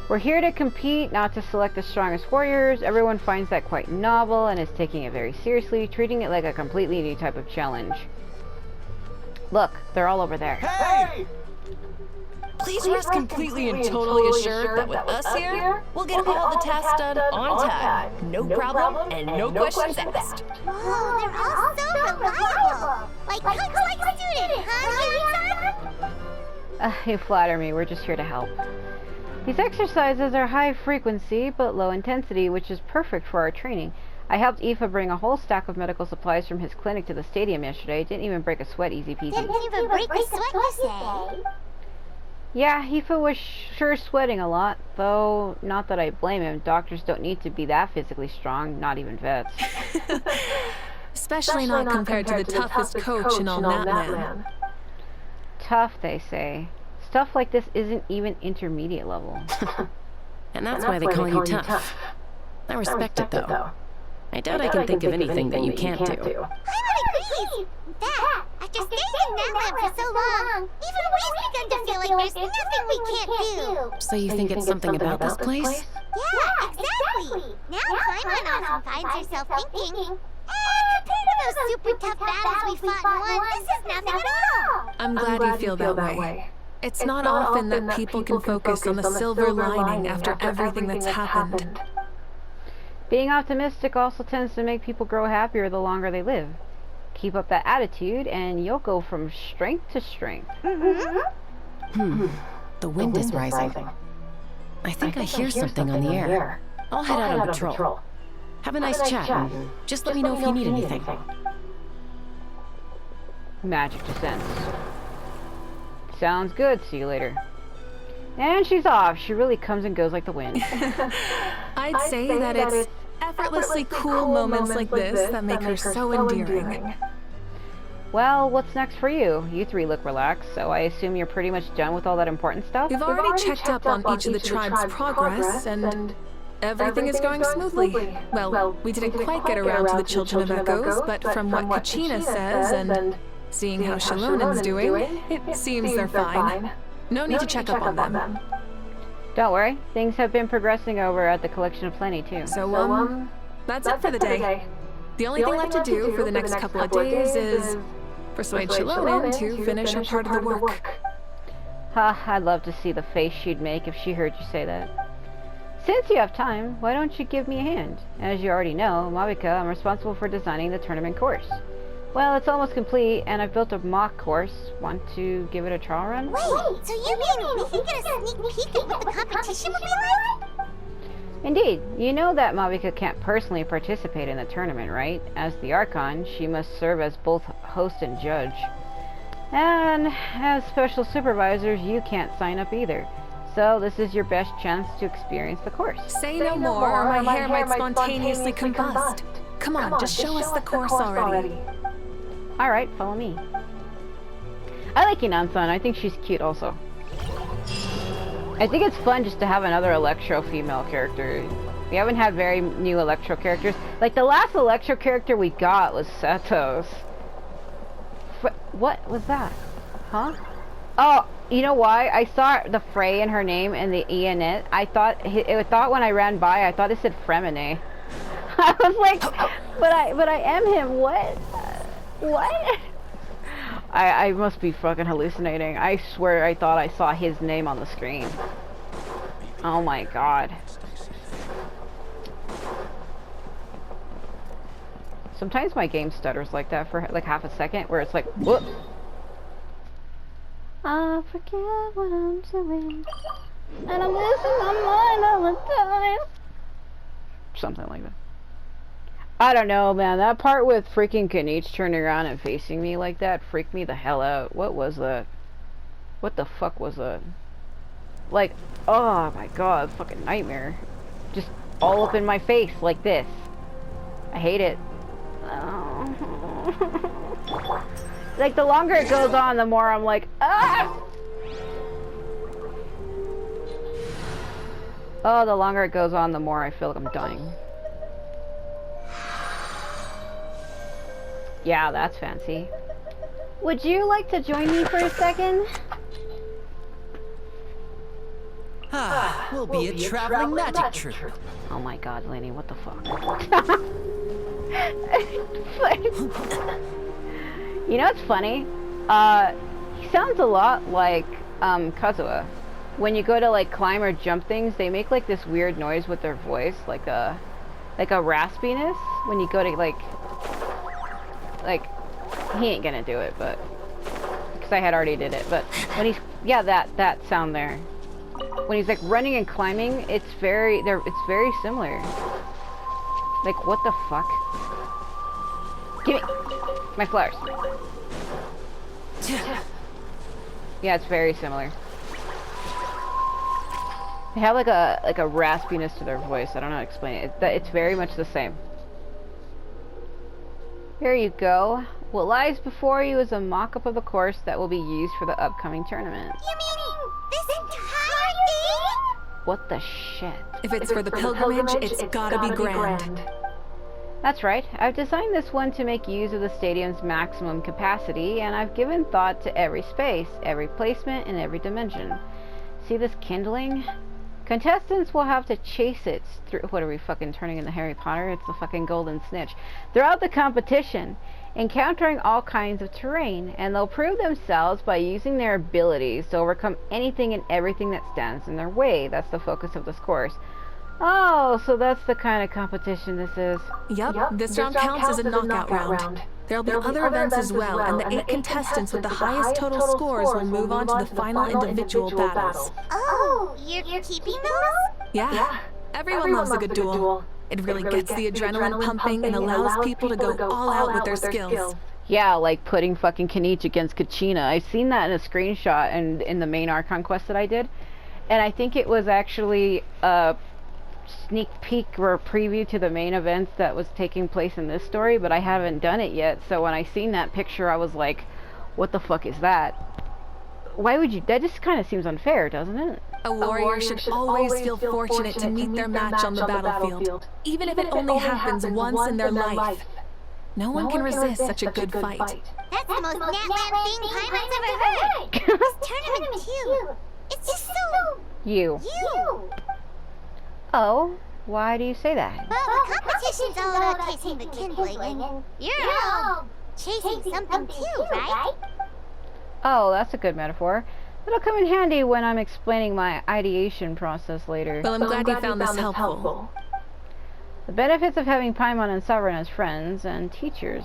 We're here to compete, not to select the strongest warriors. Everyone finds that quite novel and is taking it very seriously, treating it like a completely new type of challenge. Look, they're all over there. Hey! Please rest completely and totally assured that with us here, we'll get all the tasks done on time. No problem and no questions asked. Oh, they're all so reliable. Like coach, like student, huh, Ian-san? You flatter me, we're just here to help. These exercises are high frequency but low intensity, which is perfect for our training. I helped Aoife bring a whole stack of medical supplies from his clinic to the stadium yesterday. Didn't even break a sweat, easy peasy. Didn't even break a sweat, you say? Yeah, Aoife was sure sweating a lot, though not that I blame him. Doctors don't need to be that physically strong, not even vets. Especially not compared to the toughest coach in all Natland. Tough, they say. Stuff like this isn't even intermediate level. And that's why they call you tough. I respect it, though. I doubt I can think of anything that you can't do. Paimon agrees! That, after staying in Natland for so long, even we've begun to feel like there's nothing we can't do. So you think it's something about this place? Yeah, exactly! Now Paimon often finds herself thinking, compared to those super tough battles we fought and won, this is nothing at all! I'm glad you feel that way. It's not often that people can focus on the silver lining after everything that's happened. Being optimistic also tends to make people grow happier the longer they live. Keep up that attitude and you'll go from strength to strength. The wind is rising. I think I hear something on the air. I'll head out on patrol. Have a nice chat and just let me know if you need anything. Magic descents. Sounds good. See you later. And she's off. She really comes and goes like the wind. I'd say that it's effortlessly cool moments like this that make her so endearing. Well, what's next for you? You three look relaxed, so I assume you're pretty much done with all that important stuff? We've already checked up on each of the tribe's progress, and everything is going smoothly. Well, we didn't quite get around to the Children of Echoes, but from what Kachina says, and seeing how Shalonen's doing, it seems they're fine. No need to check up on them. Don't worry, things have been progressing over at the Collection of Plenty, too. So, that's it for the day. The only thing left to do for the next couple of days is Persuade Shallonen to finish her part of the work. Ha, I'd love to see the face she'd make if she heard you say that. Since you have time, why don't you give me a hand? As you already know, Mabika, I'm responsible for designing the tournament course. Well, it's almost complete, and I've built a mock course. Want to give it a trial run? Wait, so you mean we can get a sneak peek at what the competition would be like? Indeed. You know that Mabika can't personally participate in the tournament, right? As the Archon, she must serve as both host and judge. And as special supervisors, you can't sign up either. So this is your best chance to experience the course. Say no more, or my hair might spontaneously combust. Come on, just show us the course already. Alright, follow me. I like Inan-san. I think she's cute also. I think it's fun just to have another Electro female character. We haven't had very new Electro characters. Like, the last Electro character we got was Setos. What was that? Huh? Oh, you know why? I saw the Frey in her name and the E in it. I thought when I ran by, I thought it said Fremine. I was like, but I am him. What? What? I must be fucking hallucinating. I swear I thought I saw his name on the screen. Oh my god. Sometimes my game stutters like that for like half a second, where it's like, whoop. I forget what I'm doing, and I'm losing my mind all the time. Something like that. I don't know, man. That part with freaking Kenichi turning around and facing me like that freaked me the hell out. What was that? What the fuck was that? Like, oh my god, fucking nightmare. Just all up in my face like this. I hate it. Oh. Like, the longer it goes on, the more I'm like, ah! Oh, the longer it goes on, the more I feel like I'm dying. Yeah, that's fancy. Would you like to join me for a second? We'll be a traveling magic troupe. Oh my god, Lainey, what the fuck? You know what's funny? He sounds a lot like Kazuha. When you go to like climb or jump things, they make like this weird noise with their voice, like a raspiness. When you go to like he ain't gonna do it, but because I had already did it. But when he's that sound there. When he's like running and climbing, it's very similar. Like, what the fuck? Give me my flowers. Yeah, it's very similar. They have like a raspiness to their voice. I don't know how to explain it. It's very much the same. Here you go. What lies before you is a mock-up of the course that will be used for the upcoming tournament. You mean this entire thing? What the shit? If it's for the pilgrimage, it's gotta be grand. That's right. I've designed this one to make use of the stadium's maximum capacity, and I've given thought to every space, every placement, and every dimension. See this kindling? Contestants will have to chase it through... What are we fucking turning into Harry Potter? It's the fucking golden snitch. Throughout the competition, encountering all kinds of terrain, and they'll prove themselves by using their abilities to overcome anything and everything that stands in their way. That's the focus of this course. Oh, so that's the kind of competition this is. Yep, this round counts as a knockout round. There'll be other events as well, and the 8 contestants with the highest total scores will move on to the final individual battles. Oh, you're keeping those? Yeah, everyone loves a good duel. It really gets the adrenaline pumping and allows people to go all out with their skills. Yeah, like putting fucking Kenichi against Kachina. I've seen that in a screenshot and in the main Archon quest that I did. And I think it was actually a sneak peek or a preview to the main events that was taking place in this story, but I haven't done it yet. So when I seen that picture, I was like, what the fuck is that? Why would you? That just kind of seems unfair, doesn't it? A warrior should always feel fortunate to meet their match on the battlefield, even if it only happens once in their life. No one can resist such a good fight. That's the most Natland thing Paimon's ever heard. This tournament too. It's just so... You. Oh, why do you say that? Well, the competition's all about chasing the kindling, and you're all chasing something too, right? Oh, that's a good metaphor. It'll come in handy when I'm explaining my ideation process later. Well, I'm glad you found this helpful. The benefits of having Paimon and Sovereign as friends and teachers.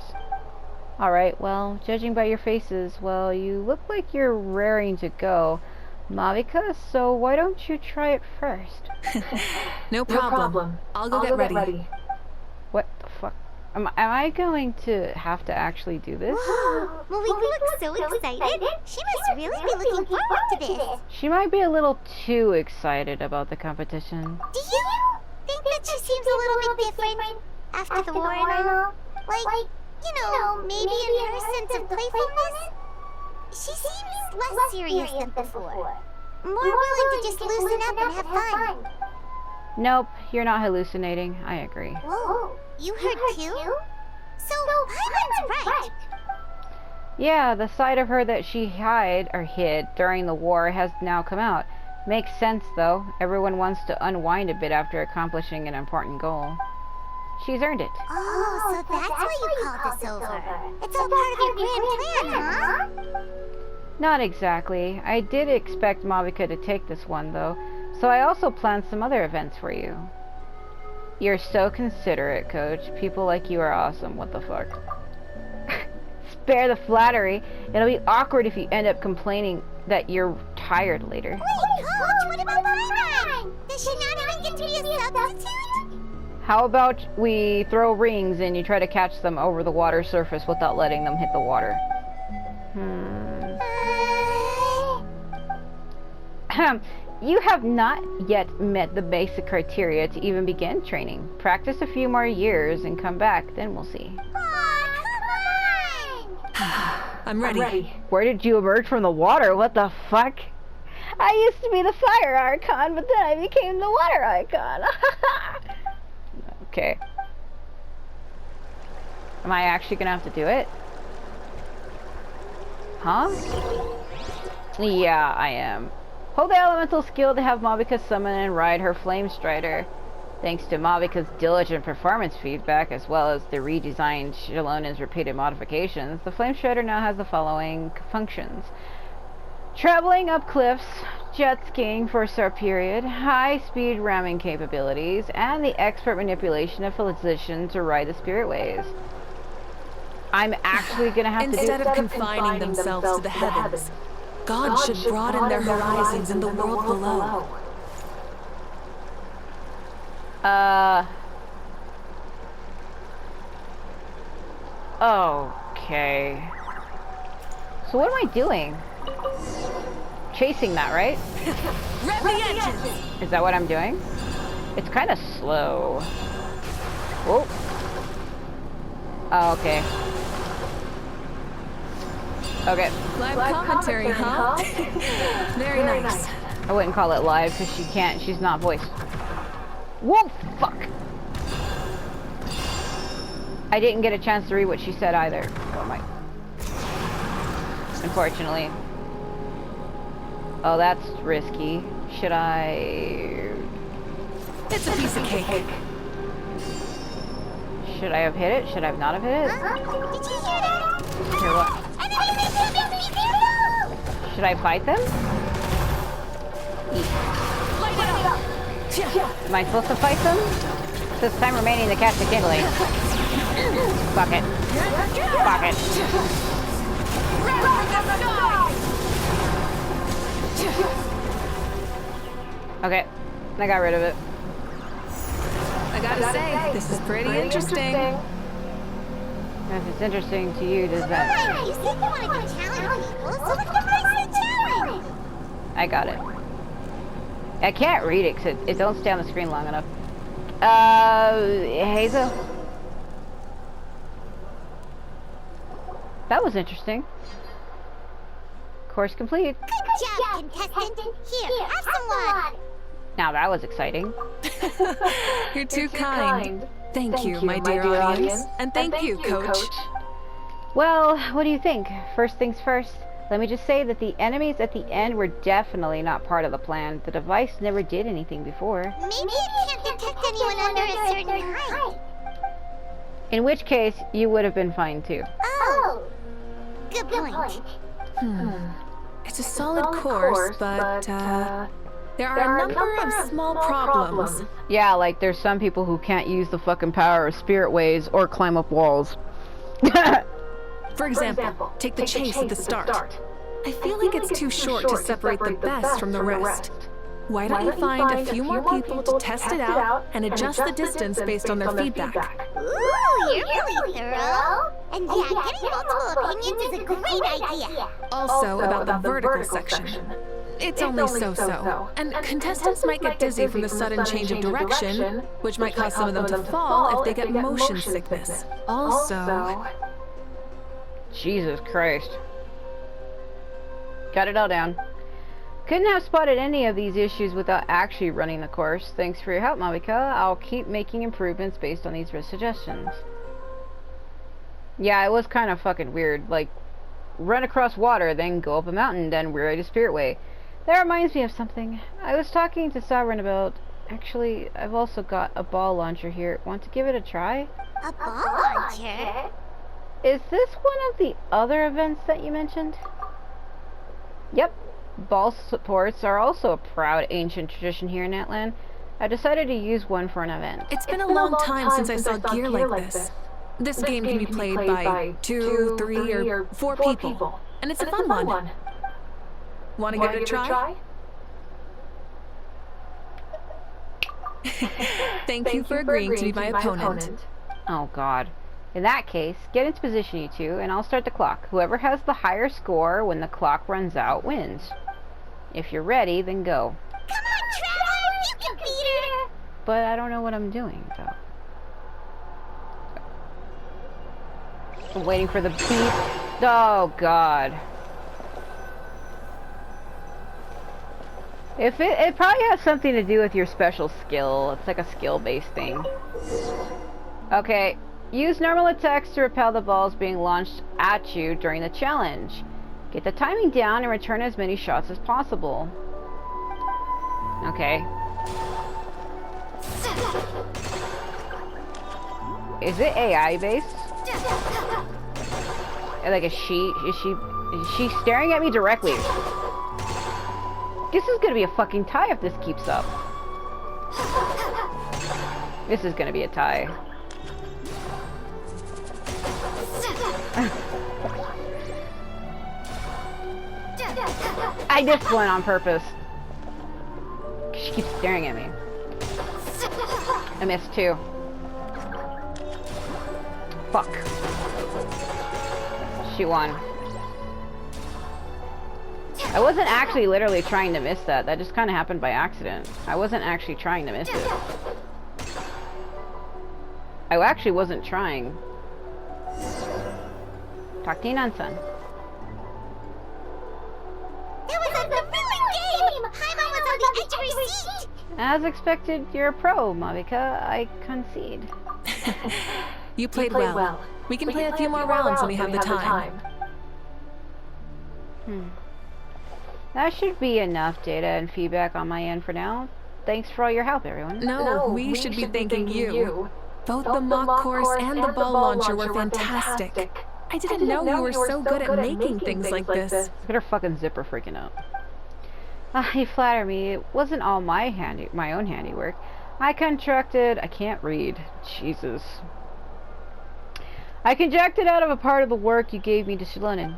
Alright, well, judging by your faces, well, you look like you're raring to go, Mavica, so why don't you try it first? No problem. I'll go get ready. What the fuck? Am I going to have to actually do this? Well, we look so excited. She must really be looking forward to this. She might be a little too excited about the competition. Do you think that she seems a little bit different after the war and all? Like, you know, maybe in her sense of playfulness? She seems less serious than before. More willing to just loosen up and have fun. Nope, you're not hallucinating. I agree. Whoa, you heard too? So, Paimon's right. Yeah, the side of her that she hid during the war has now come out. Makes sense, though. Everyone wants to unwind a bit after accomplishing an important goal. She's earned it. Oh, so that's why you called us over. It's all part of your grand plan, huh? Not exactly. I did expect Mavica to take this one, though, so I also planned some other events for you. You're so considerate, Coach. People like you are awesome. What the fuck? Spare the flattery. It'll be awkward if you end up complaining that you're tired later. Wait, Coach, what about Paimon? Does she not even get to be a substitute? How about we throw rings and you try to catch them over the water surface without letting them hit the water? You have not yet met the basic criteria to even begin training. Practice a few more years and come back, then we'll see. Aw, come on! I'm ready. Where did you emerge from the water? What the fuck? I used to be the fire Archon, but then I became the water Archon. Okay. Am I actually gonna have to do it? Huh? Yeah, I am. Hold the elemental skill to have Mavica summon and ride her Flame Strider. Thanks to Mavica's diligent performance feedback, as well as the redesigned Shallona's repeated modifications, the Flame Strider now has the following functions. Traveling up cliffs, jet skiing for a short period, high-speed ramming capabilities, and the expert manipulation of position to ride the spirit waves. I'm actually gonna have to do... Instead of confining themselves to the heavens, God should broaden their horizons in the world below. Okay. So what am I doing? Chasing that, right? Rev the engines! Is that what I'm doing? It's kind of slow. Whoa. Oh, okay. Okay. Live commentary, huh? Very nice. I wouldn't call it live because she's not voiced. Whoa, fuck! I didn't get a chance to read what she said either. Oh my. Unfortunately. Oh, that's risky. Should I... It's a piece of cake. Should I have hit it? Should I have not have hit it? Did you hear that? Hear what? Should I fight them? Am I supposed to fight them? It says time remaining to catch the kindling. Fuck it. Fuck it. Okay, I got rid of it. I gotta say, this is pretty interesting. If it's interesting to you, does that... You said you wanted to challenge people, so let's embrace the challenge! I got it. I can't read it because it don't stay on the screen long enough. Hazel? That was interesting. Course complete. Good job, contestant! Here, have some water! Now that was exciting. You're too kind. Thank you, my dear audience. And thank you, Coach. Well, what do you think? First things first, let me just say that the enemies at the end were definitely not part of the plan. The device never did anything before. Maybe it can't detect anyone under a certain height. In which case, you would have been fine too. Oh, Good point. It's a solid course, but there are a number of small problems. Yeah, like there's some people who can't use the fucking power of spirit ways or climb up walls. For example, take the chase at the start. I feel like it's too short to separate the best from the rest. Why don't you find a few more people to test it out and adjust the distance based on their feedback? Ooh, you're really thorough. And yeah, getting multiple opinions is a great idea. Also about the vertical section. It's only so-so, and contestants might get dizzy from the sudden change of direction, which might cause some of them to fall if they get motion sickness. Also... Jesus Christ. Got it all down. Couldn't have spotted any of these issues without actually running the course. Thanks for your help, Mavika. I'll keep making improvements based on these suggestions. Yeah, it was kind of fucking weird. Like, run across water, then go up a mountain, then ride a spirit way. That reminds me of something. I was talking to Sovereign about... Actually, I've also got a ball launcher here. Want to give it a try? A ball launcher? Is this one of the other events that you mentioned? Yep. Ball supports are also a proud ancient tradition here in Atlan. I decided to use one for an event. It's been a long time since I saw gear like this. This game can be played by 2, 3, or 4 people. And it's a fun one. Want to give it a try? Thank you for agreeing to be my opponent. Oh god. In that case, get into position you two, and I'll start the clock. Whoever has the higher score when the clock runs out wins. If you're ready, then go. Come on, Travis! You can beat her! But I don't know what I'm doing, though. I'm waiting for the beep. Oh god. If it probably has something to do with your special skill. It's like a skill-based thing. Okay. Use normal attacks to repel the balls being launched at you during the challenge. Get the timing down and return as many shots as possible. Okay. Is it AI based? Like, is she staring at me directly? This is gonna be a fucking tie if this keeps up. This is gonna be a tie. I just went on purpose. She keeps staring at me. I missed too. Fuck. She won. I wasn't actually literally trying to miss that. That just kind of happened by accident. I wasn't actually trying to miss it. I actually wasn't trying. Talk to you, son. It was a thrilling game! Paimon was on the edge of her seat! As expected, you're a pro, Mavika. I concede. You played well. We can play a few more rounds when we have the time. That should be enough data and feedback on my end for now. Thanks for all your help, everyone. No, we should be thanking you. Both the mock course and the ball launcher were fantastic. I didn't know you were so good at making things like this. Look at her fucking zipper freaking out. You flatter me. It wasn't all my own handiwork. I can't read. Jesus. I conjectured out of a part of the work you gave me to Shilonen.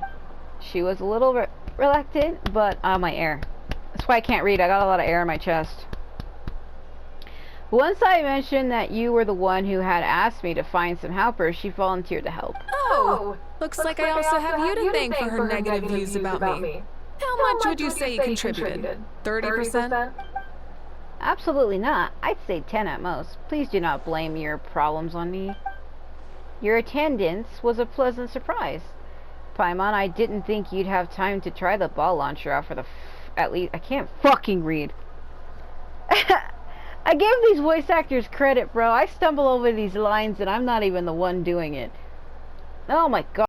She was a little reluctant, but my air. That's why I can't read. I got a lot of air in my chest. Once I mentioned that you were the one who had asked me to find some helpers, she volunteered to help. Oh, looks like I also have you to thank for her negative views about me. How much would you say you contributed? 30%? Absolutely not. I'd say 10 at most. Please do not blame your problems on me. Your attendance was a pleasant surprise. Paimon, I didn't think you'd have time to try the ball launcher out for the at least... I can't fucking read. I gave these voice actors credit, bro. I stumble over these lines and I'm not even the one doing it. Oh my god.